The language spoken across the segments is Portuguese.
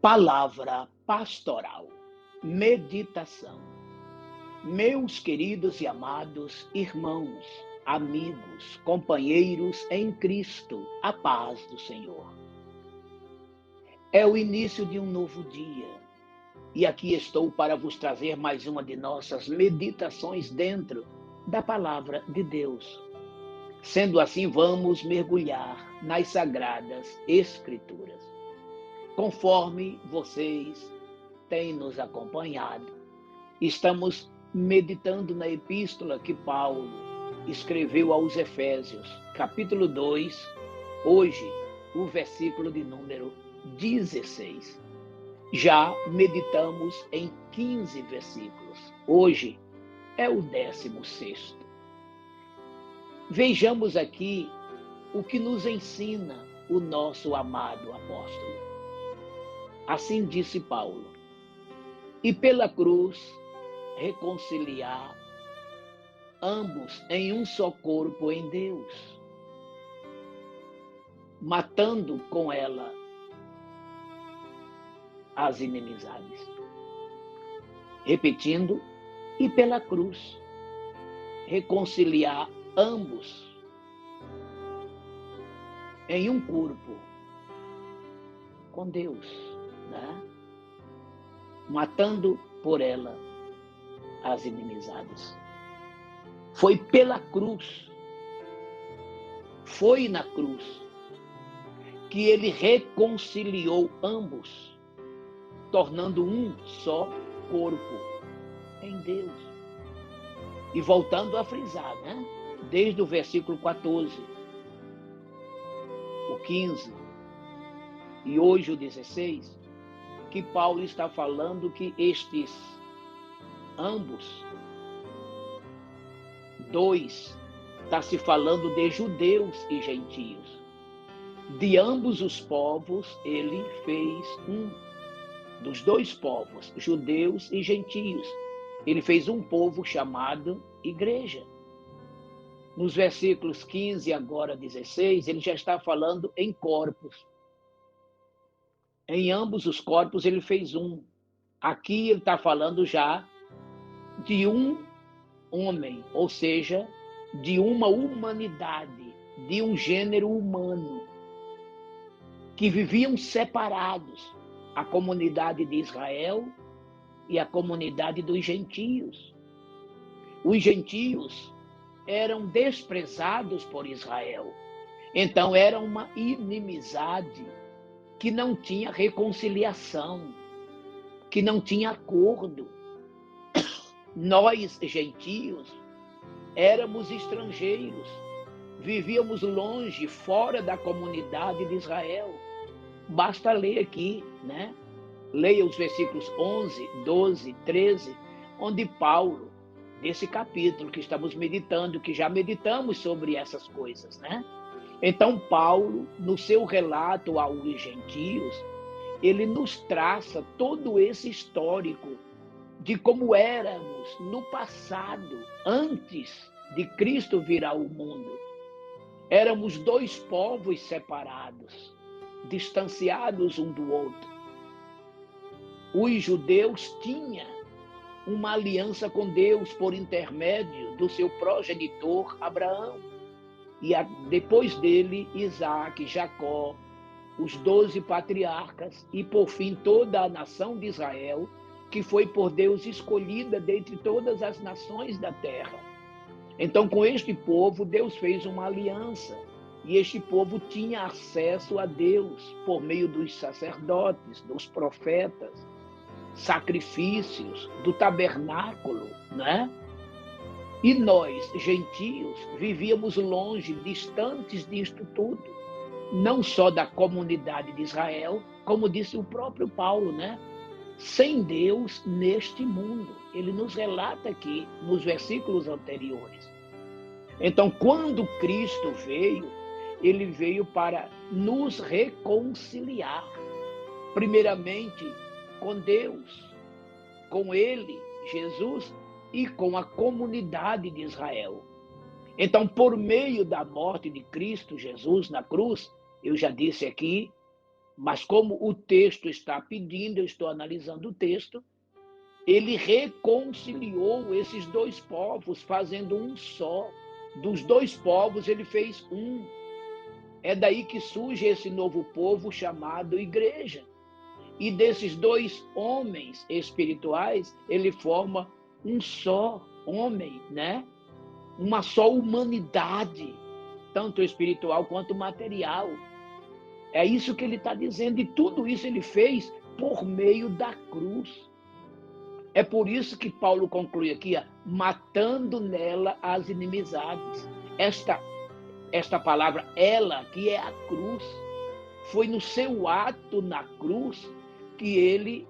Palavra pastoral, meditação. Meus queridos e amados irmãos, amigos, companheiros em Cristo, a paz do Senhor. É o início de um novo dia e aqui estou para vos trazer mais uma de nossas meditações dentro da Palavra de Deus. Sendo assim, vamos mergulhar nas Sagradas Escrituras. Conforme vocês têm nos acompanhado, estamos meditando na epístola que Paulo escreveu aos Efésios, capítulo 2, hoje o versículo de número 16. Já meditamos em 15 versículos, hoje é o 16º. Vejamos aqui o que nos ensina o nosso amado apóstolo. Assim disse Paulo: e pela cruz reconciliar ambos em um só corpo em Deus, matando com ela as inimizades. Repetindo, e pela cruz reconciliar ambos em um corpo com Deus, né? Matando por ela as inimizades. Foi pela cruz, foi na cruz que ele reconciliou ambos, tornando um só corpo em Deus. E voltando a frisar, né? Desde o versículo 14, o 15 e hoje o 16, que Paulo está falando que estes ambos, dois, está se falando de judeus e gentios. De ambos os povos, ele fez um. Dos dois povos, judeus e gentios, ele fez um povo chamado igreja. Nos versículos 15 e agora 16, ele já está falando em corpos. Em ambos os corpos ele fez um. Aqui ele está falando já de um homem, ou seja, de uma humanidade, de um gênero humano, que viviam separados, a comunidade de Israel e a comunidade dos gentios. Os gentios eram desprezados por Israel, então era uma inimizade que não tinha reconciliação, que não tinha acordo. Nós, gentios, éramos estrangeiros, vivíamos longe, fora da comunidade de Israel. Basta ler aqui, né? Leia os versículos 11, 12, 13, onde Paulo, desse capítulo que estamos meditando, que já meditamos sobre essas coisas, né? Então, Paulo, no seu relato aos gentios, ele nos traça todo esse histórico de como éramos no passado, antes de Cristo vir ao mundo. Éramos dois povos separados, distanciados um do outro. Os judeus tinham uma aliança com Deus por intermédio do seu progenitor Abraão. E depois dele, Isaac, Jacó, os 12 patriarcas e, por fim, toda a nação de Israel, que foi por Deus escolhida dentre todas as nações da terra. Então, com este povo, Deus fez uma aliança. E este povo tinha acesso a Deus por meio dos sacerdotes, dos profetas, sacrifícios, do tabernáculo, né? E nós, gentios, vivíamos longe, distantes disto tudo, não só da comunidade de Israel, como disse o próprio Paulo, né? Sem Deus neste mundo. Ele nos relata aqui nos versículos anteriores. Então, quando Cristo veio, ele veio para nos reconciliar, primeiramente com Deus, com ele, Jesus, e com a comunidade de Israel. Então, por meio da morte de Cristo Jesus na cruz, eu já disse aqui, Mas como o texto está pedindo, eu estou analisando o texto, ele reconciliou esses dois povos, fazendo um só. Dos dois povos, ele fez um. É daí que surge esse novo povo chamado igreja. E desses dois homens espirituais, ele forma um só homem, né? Uma só humanidade, tanto espiritual quanto material. É isso que ele está dizendo, e tudo isso ele fez por meio da cruz. É por isso que Paulo conclui aqui, matando nela as inimizades. Esta palavra, ela, que é a cruz, foi no seu ato na cruz que ele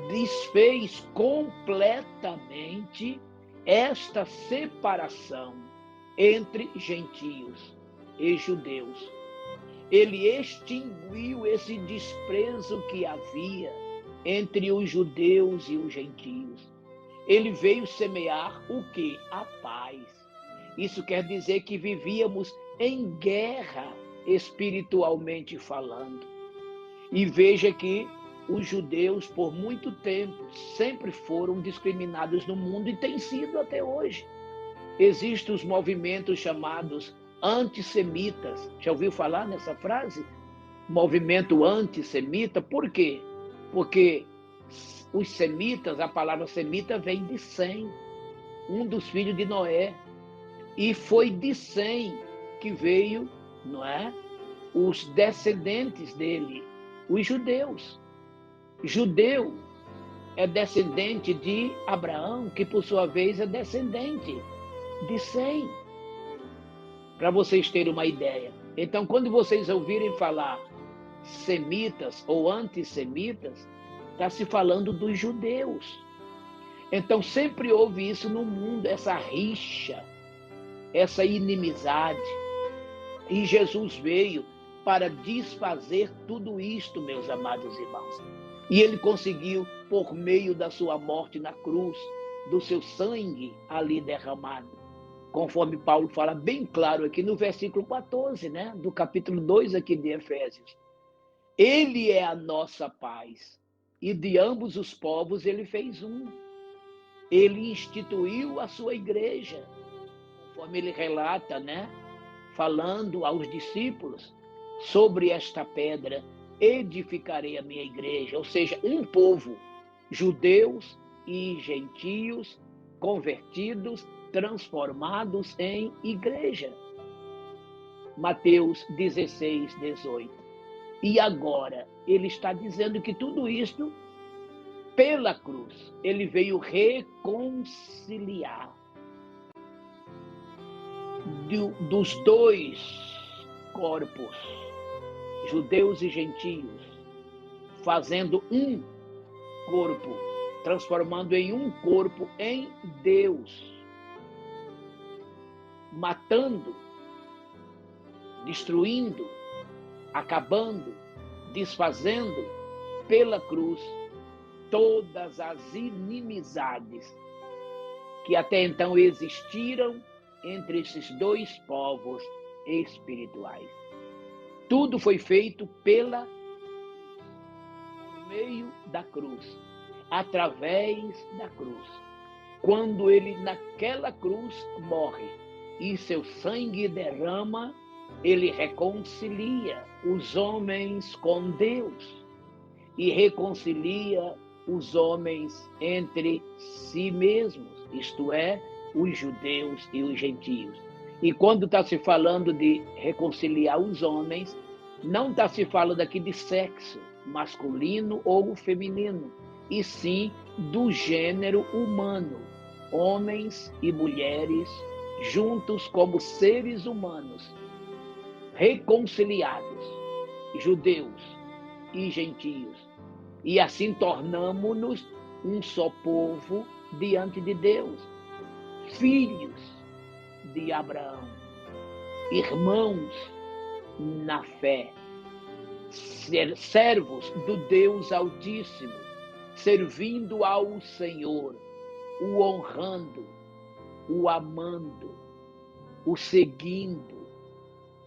desfez completamente esta separação entre gentios e judeus. Ele extinguiu esse desprezo que havia entre os judeus e os gentios. Ele veio semear o quê? A paz. Isso quer dizer que vivíamos em guerra espiritualmente falando. E veja que os judeus, por muito tempo, sempre foram discriminados no mundo e têm sido até hoje. Existem os movimentos chamados antissemitas. Já ouviu falar nessa frase? Movimento antissemita. Por quê? Porque os semitas, a palavra semita vem de Sem, um dos filhos de Noé. E foi de Sem que veio, não é? Os descendentes dele, os judeus. Judeu é descendente de Abraão, que por sua vez é descendente de Sem. Para vocês terem uma ideia. Então, quando vocês ouvirem falar semitas ou antissemitas, está se falando dos judeus. Então, sempre houve isso no mundo, essa rixa, essa inimizade. E Jesus veio para desfazer tudo isto, meus amados irmãos. E ele conseguiu, por meio da sua morte na cruz, do seu sangue ali derramado. Conforme Paulo fala bem claro aqui no versículo 14, né, do capítulo 2 aqui de Efésios. Ele é a nossa paz, e de ambos os povos ele fez um. Ele instituiu a sua igreja, conforme ele relata, né, falando aos discípulos, sobre esta pedra edificarei a minha igreja, ou seja, um povo, judeus e gentios, convertidos, transformados em igreja. Mateus 16, 18. E agora, ele está dizendo que tudo isto, pela cruz, ele veio reconciliar dos dois corpos, judeus e gentios, fazendo um corpo, transformando em um corpo em Deus, matando, destruindo, acabando, desfazendo pela cruz todas as inimizades que até então existiram entre esses dois povos espirituais. Tudo foi feito por meio da cruz, através da cruz. Quando ele naquela cruz morre e seu sangue derrama, ele reconcilia os homens com Deus e reconcilia os homens entre si mesmos, isto é, os judeus e os gentios. E quando está se falando de reconciliar os homens, não está se falando aqui de sexo masculino ou feminino, e sim do gênero humano, homens e mulheres juntos como seres humanos, reconciliados, judeus e gentios. E assim tornamo-nos um só povo diante de Deus, filhos de Abraão, irmãos na fé, servos do Deus Altíssimo, servindo ao Senhor, o honrando, o amando, o seguindo,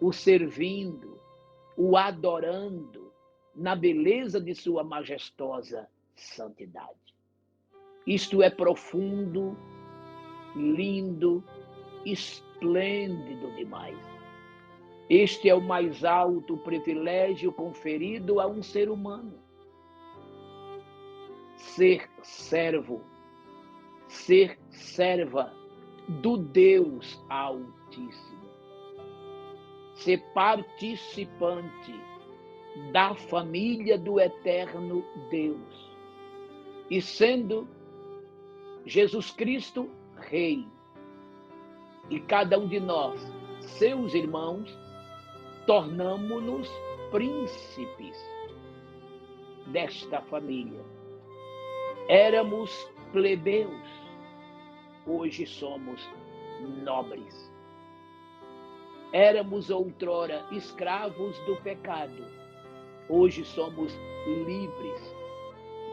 o servindo, o adorando, na beleza de sua majestosa santidade. Isto é profundo, lindo, esplêndido demais. Este é o mais alto privilégio conferido a um ser humano. Ser servo, ser serva do Deus Altíssimo. Ser participante da família do eterno Deus. E sendo Jesus Cristo Rei, e cada um de nós, seus irmãos, tornamo-nos príncipes desta família. Éramos plebeus, hoje somos nobres. Éramos outrora escravos do pecado, hoje somos livres,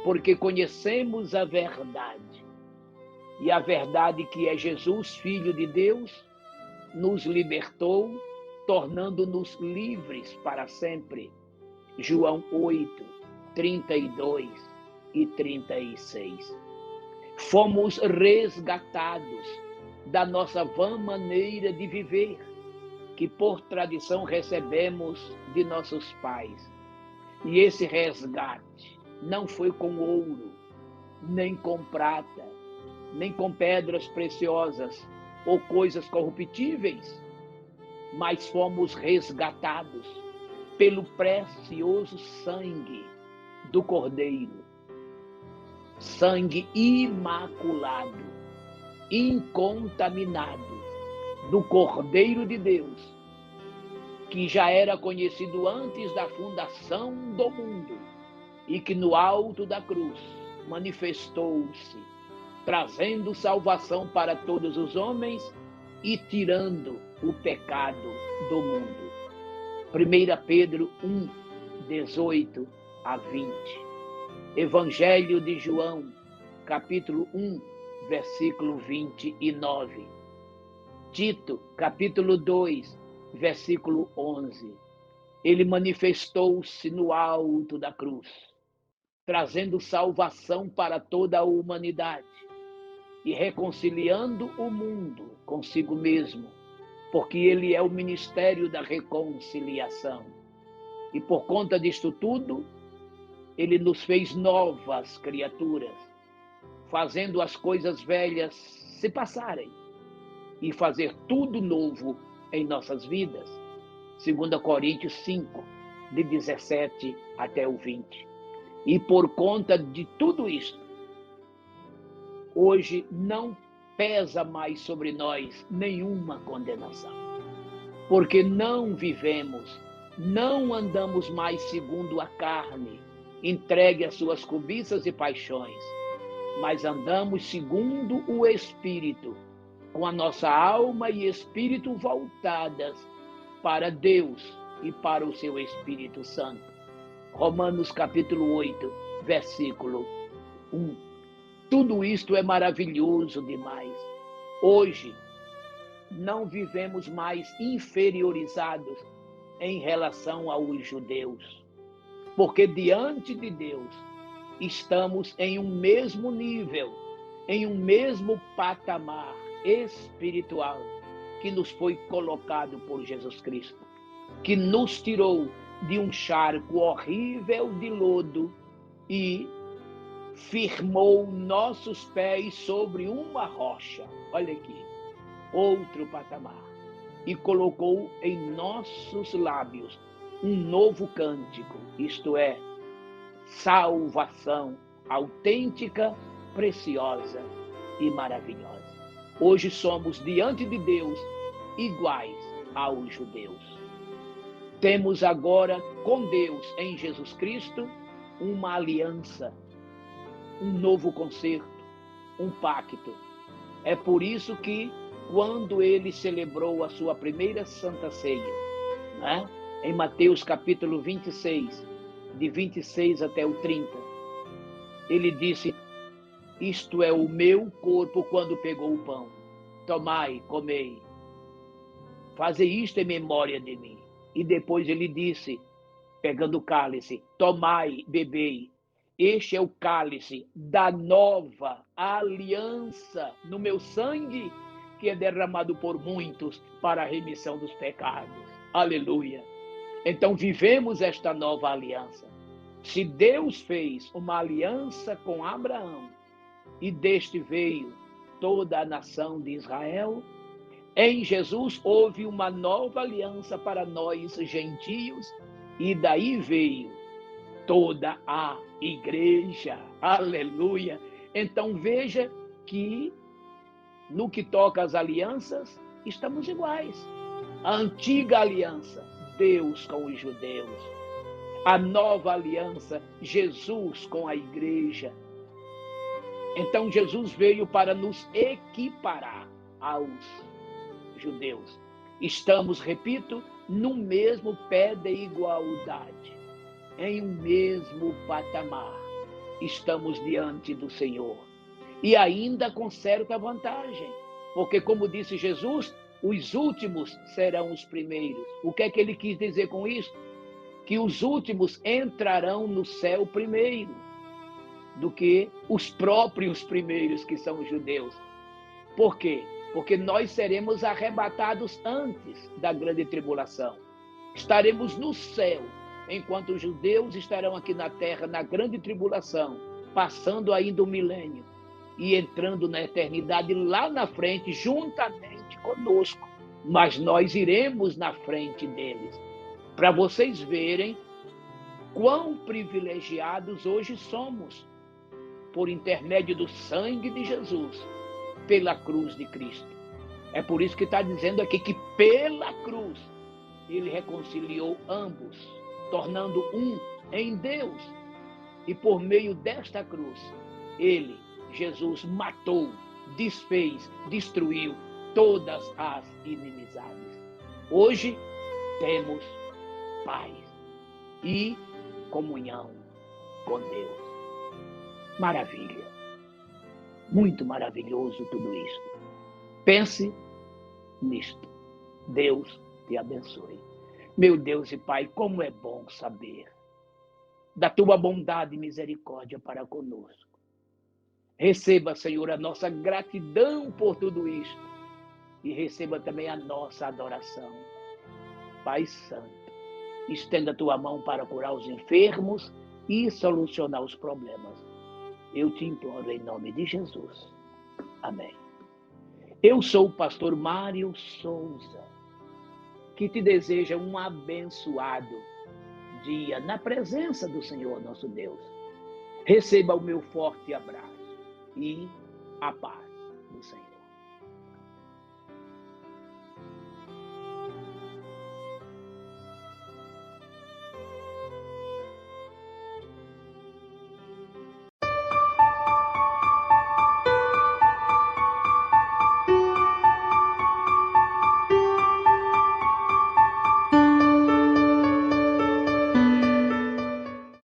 porque conhecemos a verdade. E a verdade que é Jesus, Filho de Deus, nos libertou, tornando-nos livres para sempre. João 8, 32 e 36. Fomos resgatados da nossa vã maneira de viver, que por tradição recebemos de nossos pais. E esse resgate não foi com ouro, nem com prata, nem com pedras preciosas ou coisas corruptíveis, mas fomos resgatados pelo precioso sangue do Cordeiro, sangue imaculado, incontaminado do Cordeiro de Deus, que já era conhecido antes da fundação do mundo e que no alto da cruz manifestou-se, trazendo salvação para todos os homens e tirando o pecado do mundo. 1 Pedro 1, 18 a 20. Evangelho de João, capítulo 1, versículo 29. Tito, capítulo 2, versículo 11. Ele manifestou-se no alto da cruz, trazendo salvação para toda a humanidade e reconciliando o mundo consigo mesmo, porque ele é o ministério da reconciliação. E por conta disto tudo, ele nos fez novas criaturas, fazendo as coisas velhas se passarem e fazer tudo novo em nossas vidas. 2 Coríntios 5, de 17 até o 20. E por conta de tudo isto, hoje não pesa mais sobre nós nenhuma condenação, porque não vivemos, não andamos mais segundo a carne, entregue às suas cobiças e paixões, mas andamos segundo o Espírito, com a nossa alma e espírito voltadas para Deus e para o seu Espírito Santo. Romanos capítulo 8, versículo 1. Tudo isto é maravilhoso demais. Hoje, não vivemos mais inferiorizados em relação aos judeus, porque diante de Deus estamos em um mesmo nível, em um mesmo patamar espiritual que nos foi colocado por Jesus Cristo, que nos tirou de um charco horrível de lodo e firmou nossos pés sobre uma rocha. Olha aqui, outro patamar. E colocou em nossos lábios um novo cântico, isto é, salvação autêntica, preciosa e maravilhosa. Hoje somos diante de Deus iguais aos judeus. Temos agora com Deus em Jesus Cristo uma aliança, um novo concerto, um pacto. É por isso que quando ele celebrou a sua primeira Santa Ceia, né? Em Mateus capítulo 26, de 26 até o 30, ele disse: isto é o meu corpo. Quando pegou o pão, tomai, comei, fazei isto em memória de mim. E depois ele disse: pegando o cálice, tomai, bebei. Este é o cálice da nova aliança no meu sangue, que é derramado por muitos para a remissão dos pecados. Aleluia. Então vivemos esta nova aliança. Se Deus fez uma aliança com Abraão e deste veio toda a nação de Israel, em Jesus houve uma nova aliança para nós gentios e daí veio toda a igreja. Aleluia. Então veja que no que toca às alianças, estamos iguais. A antiga aliança, Deus com os judeus. A nova aliança, Jesus com a igreja. Então Jesus veio para nos equiparar aos judeus. Estamos, repito, no mesmo pé de igualdade, em um mesmo patamar. Estamos diante do Senhor. E ainda com certa vantagem, porque, como disse Jesus, os últimos serão os primeiros. O que é que ele quis dizer com isso? Que os últimos entrarão no céu primeiro do que os próprios primeiros, que são os judeus. Por quê? Porque nós seremos arrebatados antes da grande tribulação. Estaremos no céu, enquanto os judeus estarão aqui na terra na grande tribulação, passando ainda o milênio e entrando na eternidade lá na frente, juntamente conosco. Mas nós iremos na frente deles, para vocês verem quão privilegiados hoje somos, por intermédio do sangue de Jesus, pela cruz de Cristo. É por isso que está dizendo aqui que pela cruz ele reconciliou ambos, tornando um em Deus. E por meio desta cruz, ele, Jesus, matou, desfez, destruiu todas as inimizades. Hoje temos paz e comunhão com Deus. Maravilha. Muito maravilhoso tudo isso. Pense nisto. Deus te abençoe. Meu Deus e Pai, como é bom saber da tua bondade e misericórdia para conosco. Receba, Senhor, a nossa gratidão por tudo isto e receba também a nossa adoração. Pai Santo, estenda a tua mão para curar os enfermos e solucionar os problemas. Eu te imploro em nome de Jesus. Amém. Eu sou o pastor Mário Souza, que te deseja um abençoado dia na presença do Senhor nosso Deus. Receba o meu forte abraço e a paz do Senhor.